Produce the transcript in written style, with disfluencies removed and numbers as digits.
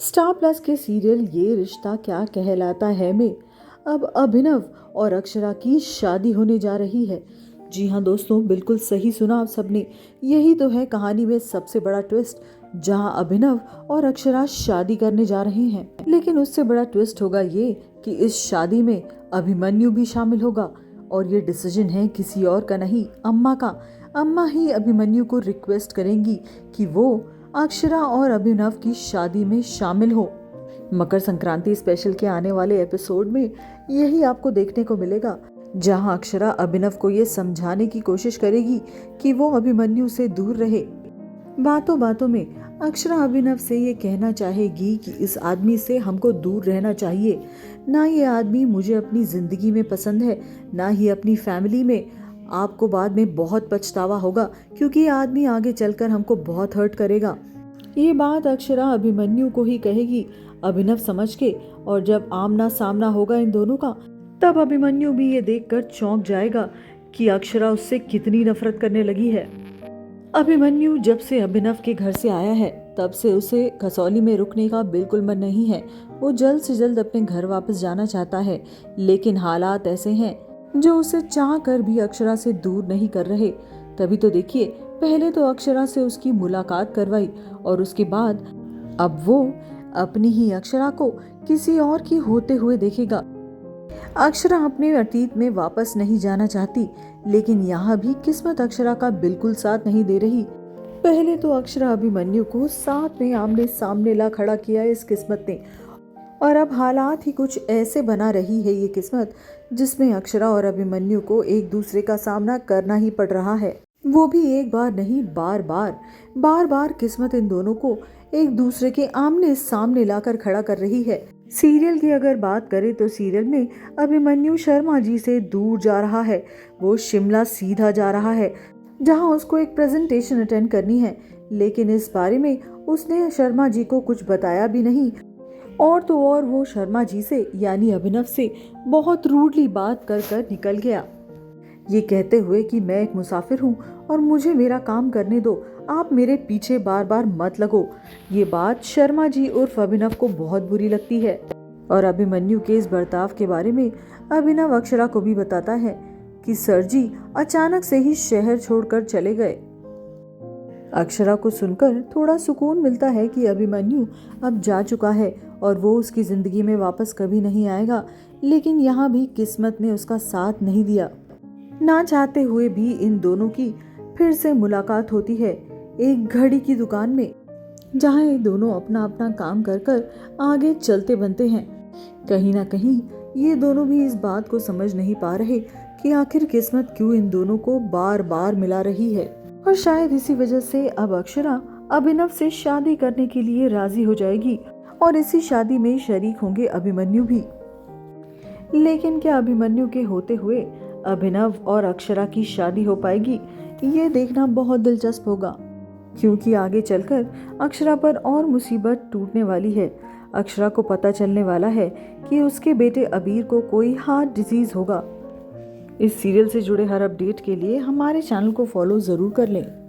Star plus के serial ये रिश्ता क्या कहलाता है में अब अभिनव और अक्षरा की शादी होने जा रही है। जी हाँ दोस्तों, बिल्कुल सही सुना आप सबने। यही तो है कहानी में सबसे बड़ा ट्विस्ट, जहाँ अभिनव और अक्षरा शादी करने जा रहे हैं। लेकिन उससे बड़ा ट्विस्ट होगा ये कि इस शादी में अभिमन्यु भी शामिल होगा और ये डिसीजन है किसी और का नहीं, अम्मा का। अम्मा ही अभिमन्यु को रिक्वेस्ट करेंगी कि वो अक्षरा और अभिनव की शादी में शामिल हो। मकर संक्रांति स्पेशल के आने वाले एपिसोड में यही आपको देखने को मिलेगा, जहां अक्षरा अभिनव को ये समझाने की कोशिश करेगी कि वो अभिमन्यु से दूर रहे। बातों बातों में अक्षरा अभिनव से ये कहना चाहेगी कि इस आदमी से हमको दूर रहना चाहिए। ना ये आदमी मुझे अपनी जिंदगी में पसंद है, ना ही अपनी फैमिली में। आपको बाद में बहुत पछतावा होगा क्योंकि ये आदमी आगे चलकर हमको बहुत हर्ट करेगा। ये बात अक्षरा अभिमन्यु को ही कहेगी अभिनव समझ के, और जब आमना सामना होगा इन दोनों का, तब अभिमन्यु भी ये देखकर चौंक जाएगा कि अक्षरा उससे कितनी नफरत करने लगी है। अभिमन्यु जब से अभिनव के घर से आया है तब से उसे कसौली में रुकने का बिल्कुल मन नहीं है। वो जल्द से जल्द अपने घर वापस जाना चाहता है, लेकिन हालात ऐसे हैं जो उसे चाह कर भी अक्षरा से दूर नहीं कर रहे। तभी तो देखिए, पहले तो अक्षरा से उसकी मुलाकात करवाई और उसके बाद अब वो अपनी ही अक्षरा को किसी और की होते हुए देखेगा। अक्षरा अपने अतीत में वापस नहीं जाना चाहती, लेकिन यहाँ भी किस्मत अक्षरा का बिल्कुल साथ नहीं दे रही। पहले तो अक्षरा अभिमन्यु को साथ में आमने सामने ला खड़ा किया इस किस्मत ने, और अब हालात ही कुछ ऐसे बना रही है ये किस्मत, जिसमें अक्षरा और अभिमन्यु को एक दूसरे का सामना करना ही पड़ रहा है। वो भी एक बार नहीं, बार बार किस्मत इन दोनों को एक दूसरे के आमने सामने लाकर खड़ा कर रही है। सीरियल की अगर बात करें तो सीरियल में अभिमन्यु शर्मा जी से दूर जा रहा है। वो शिमला सीधा जा रहा है, जहां उसको एक प्रेजेंटेशन अटेंड करनी है, लेकिन इस बारे में उसने शर्मा जी को कुछ बताया भी नहीं। और तो और वो शर्मा जी से यानी अभिनव से बहुत रूडली बात कर कर निकल गया, ये कहते हुए कि मैं एक मुसाफिर हूँ और मुझे मेरा काम करने दो, आप मेरे पीछे बार बार मत लगो। ये बात शर्मा जी उर्फ अभिनव को बहुत बुरी लगती है, और अभिमन्यु के इस बर्ताव के बारे में अभिनव अक्षरा को भी बताता है कि सर जी अचानक से ही शहर छोड़कर चले गए। अक्षरा को सुनकर थोड़ा सुकून मिलता है कि अभिमन्यु अब जा चुका है और वो उसकी जिंदगी में वापस कभी नहीं आएगा। लेकिन यहाँ भी किस्मत ने उसका साथ नहीं दिया। ना चाहते हुए भी इन दोनों की फिर से मुलाकात होती है एक घड़ी की दुकान में, जहाँ ये दोनों अपना अपना काम कर कर आगे चलते बनते हैं। कहीं ना कहीं ये दोनों भी इस बात को समझ नहीं पा रहे कि आखिर किस्मत क्यों इन दोनों को बार बार मिला रही है, और शायद इसी वजह से अब अक्षरा अभिनव से शादी करने के लिए राजी हो जाएगी और इसी शादी में शरीक होंगे अभिमन्यु भी। लेकिन क्या अभिमन्यु के होते हुए अभिनव और अक्षरा की शादी हो पाएगी, ये देखना बहुत दिलचस्प होगा, क्योंकि आगे चलकर अक्षरा पर और मुसीबत टूटने वाली है। अक्षरा को पता चलने वाला है कि उसके बेटे अबीर को कोई हार्ट डिजीज होगा। इस सीरियल से जुड़े हर अपडेट के लिए हमारे चैनल को फॉलो जरूर कर लें।